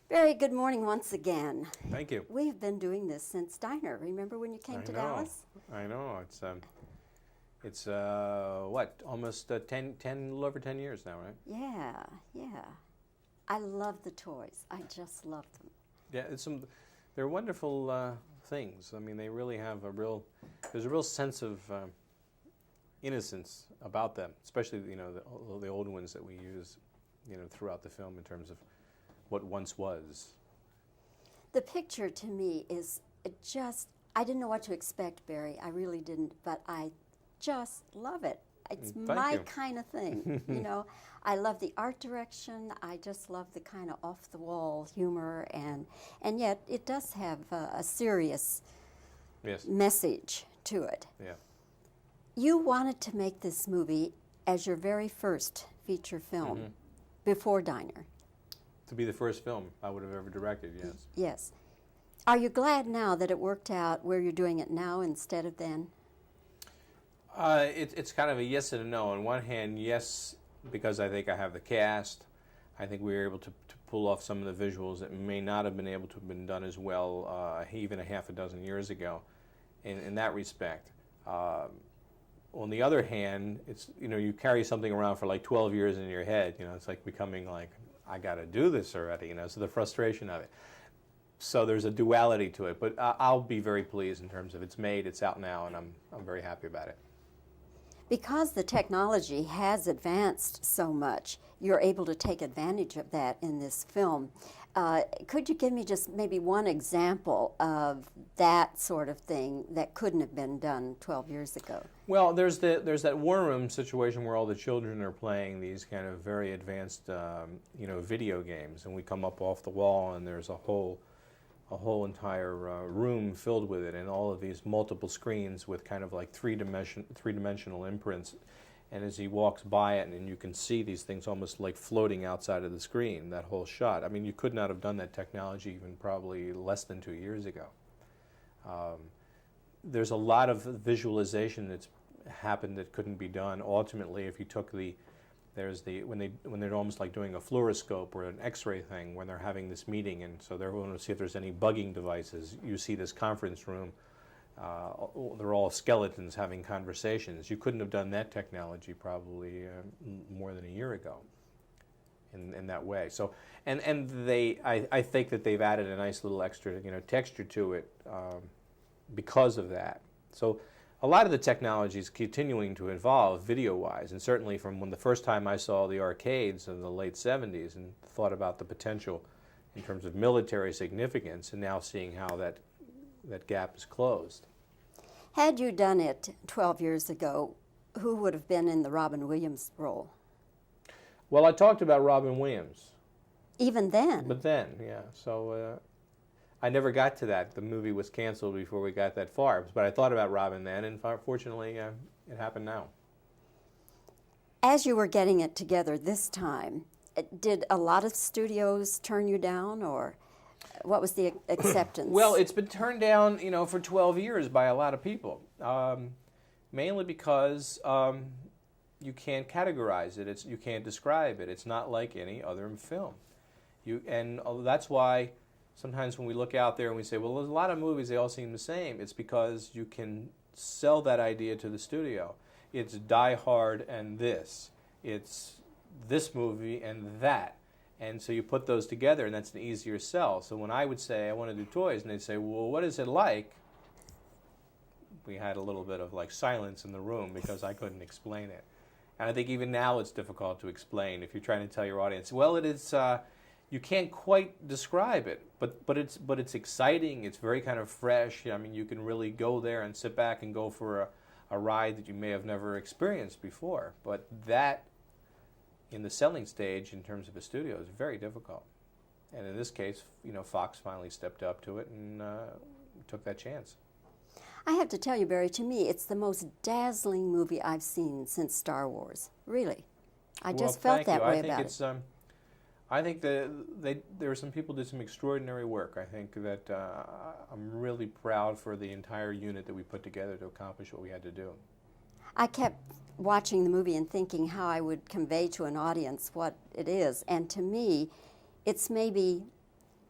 Barry, good morning once again. Thank you. We've been doing this since Diner. Remember when you came to Dallas? I know. It's what, almost 10, a little over 10 years now, right? Yeah. I love the toys. I just love them. Yeah, they're wonderful things. I mean, they really have there's a real sense of innocence about them, especially, the old ones that we use, throughout the film in terms of what once was. The picture to me is I didn't know what to expect, Barry. I really didn't, but I just love it. It's my kind of thing, I love the art direction. I just love the kind of off-the-wall humor, and yet it does have a serious message to it. Yeah. You wanted to make this movie as your very first feature film before Diner. To be the first film I would have ever directed, yes. Yes. Are you glad now that it worked out where you're doing it now instead of then? It's kind of a yes and a no. On one hand, yes, because I think I have the cast. I think we were able to pull off some of the visuals that may not have been able to have been done as well even a half a dozen years ago in that respect. On the other hand, it's, you carry something around for like 12 years in your head. It's like becoming like, I got to do this already, so the frustration of it. So there's a duality to it, but I'll be very pleased in terms of it's made, it's out now, and I'm very happy about it. Because the technology has advanced so much, you're able to take advantage of that in this film. Could you give me just maybe one example of that sort of thing that couldn't have been done 12 years ago? Well, there's that war room situation where all the children are playing these kind of very advanced, video games, and we come up off the wall, and there's a whole entire room filled with it, and all of these multiple screens with kind of like three-dimensional imprints. And as he walks by it, and you can see these things almost like floating outside of the screen, that whole shot. I mean, you could not have done that technology even probably less than 2 years ago. There's a lot of visualization that's happened that couldn't be done. Ultimately, if you took when they're almost like doing a fluoroscope or an X-ray thing when they're having this meeting, and so they're going to see if there's any bugging devices. You see this conference room. They're all skeletons having conversations. You couldn't have done that technology probably more than a year ago in that way. So, and I think that they've added a nice little extra texture to it because of that. So a lot of the technology is continuing to evolve video-wise, and certainly from when the first time I saw the arcades in the late 70s and thought about the potential in terms of military significance, and now seeing how that gap is closed. Had you done it 12 years ago, who would have been in the Robin Williams role? Well, I talked about Robin Williams. Even then? But then, yeah. So I never got to that. The movie was canceled before we got that far. But I thought about Robin then, and fortunately it happened now. As you were getting it together this time, did a lot of studios turn you down, or what was the acceptance? Well, it's been turned down, for 12 years by a lot of people, mainly because you can't categorize it. You can't describe it. It's not like any other film. That's why sometimes when we look out there and we say, well, there's a lot of movies, they all seem the same. It's because you can sell that idea to the studio. It's Die Hard and this. It's this movie and that. And so you put those together, and that's an easier sell. So when I would say, I want to do toys, and they'd say, well, what is it like? We had a little bit of like silence in the room because I couldn't explain it. And I think even now it's difficult to explain if you're trying to tell your audience, well, it is, you can't quite describe it, but it's exciting. It's very kind of fresh. I mean, you can really go there and sit back and go for a ride that you may have never experienced before. But that, in the selling stage, in terms of a studio, is very difficult. And in this case, Fox finally stepped up to it and took that chance. I have to tell you, Barry, to me, it's the most dazzling movie I've seen since Star Wars. Really. I just felt that way about it. I think there were some people who did some extraordinary work. I think that I'm really proud for the entire unit that we put together to accomplish what we had to do. I kept watching the movie and thinking how I would convey to an audience what it is. And to me, it's maybe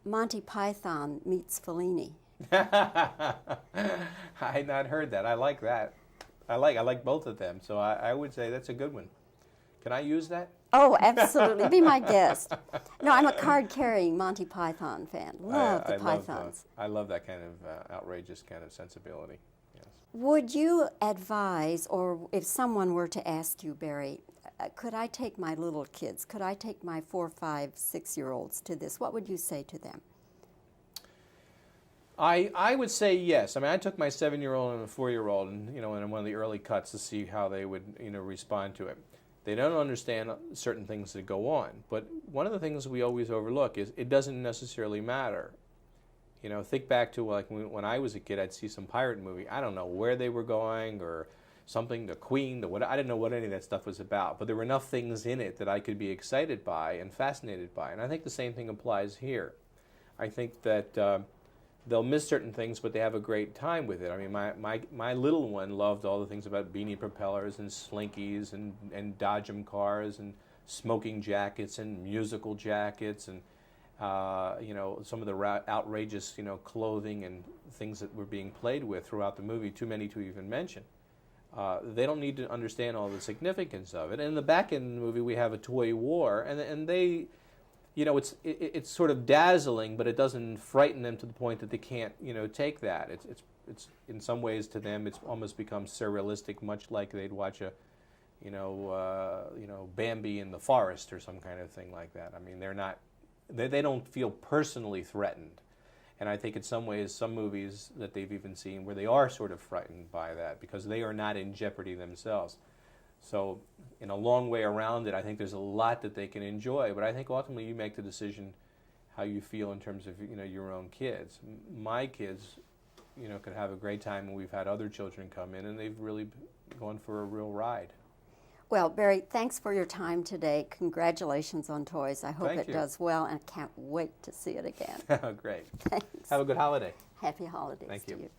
Monty Python meets Fellini. I had not heard that. I like that. I like both of them, so I would say that's a good one. Can I use that? Oh, absolutely. Be my guest. No, I'm a card-carrying Monty Python fan. Love the Pythons. I love that kind of outrageous kind of sensibility. Yes. Would you advise, or if someone were to ask you, Barry, could I take my little kids, could I take my 4, 5, 6-year-olds to this? What would you say to them? I would say yes. I mean, I took my 7-year-old and a 4-year-old, and in one of the early cuts to see how they would respond to it. They don't understand certain things that go on, but one of the things we always overlook is it doesn't necessarily matter. Think back to like when I was a kid, I'd see some pirate movie. I don't know where they were going or something, the Queen, I didn't know what any of that stuff was about, but there were enough things in it that I could be excited by and fascinated by, and I think the same thing applies here. I think that they'll miss certain things, but they have a great time with it. I mean, my little one loved all the things about beanie propellers and slinkies and Dodgem cars and smoking jackets and musical jackets and some of the outrageous clothing and things that were being played with throughout the movie. Too many to even mention. They don't need to understand all the significance of it. And in the back end of the movie, we have a toy war, and they. It's sort of dazzling, but it doesn't frighten them to the point that they can't, take that. It's in some ways to them, it's almost become surrealistic, much like they'd watch a, Bambi in the forest or some kind of thing like that. I mean, they don't feel personally threatened, and I think in some ways, some movies that they've even seen where they are sort of frightened by that because they are not in jeopardy themselves. So in a long way around it, I think there's a lot that they can enjoy, but I think ultimately you make the decision how you feel in terms of your own kids. My kids, could have a great time, and we've had other children come in, and they've really gone for a real ride. Well, Barry, thanks for your time today. Congratulations on Toys. I hope it does well, and I can't wait to see it again. Great. Thanks. Have a good holiday. Happy holidays Thank to you. you.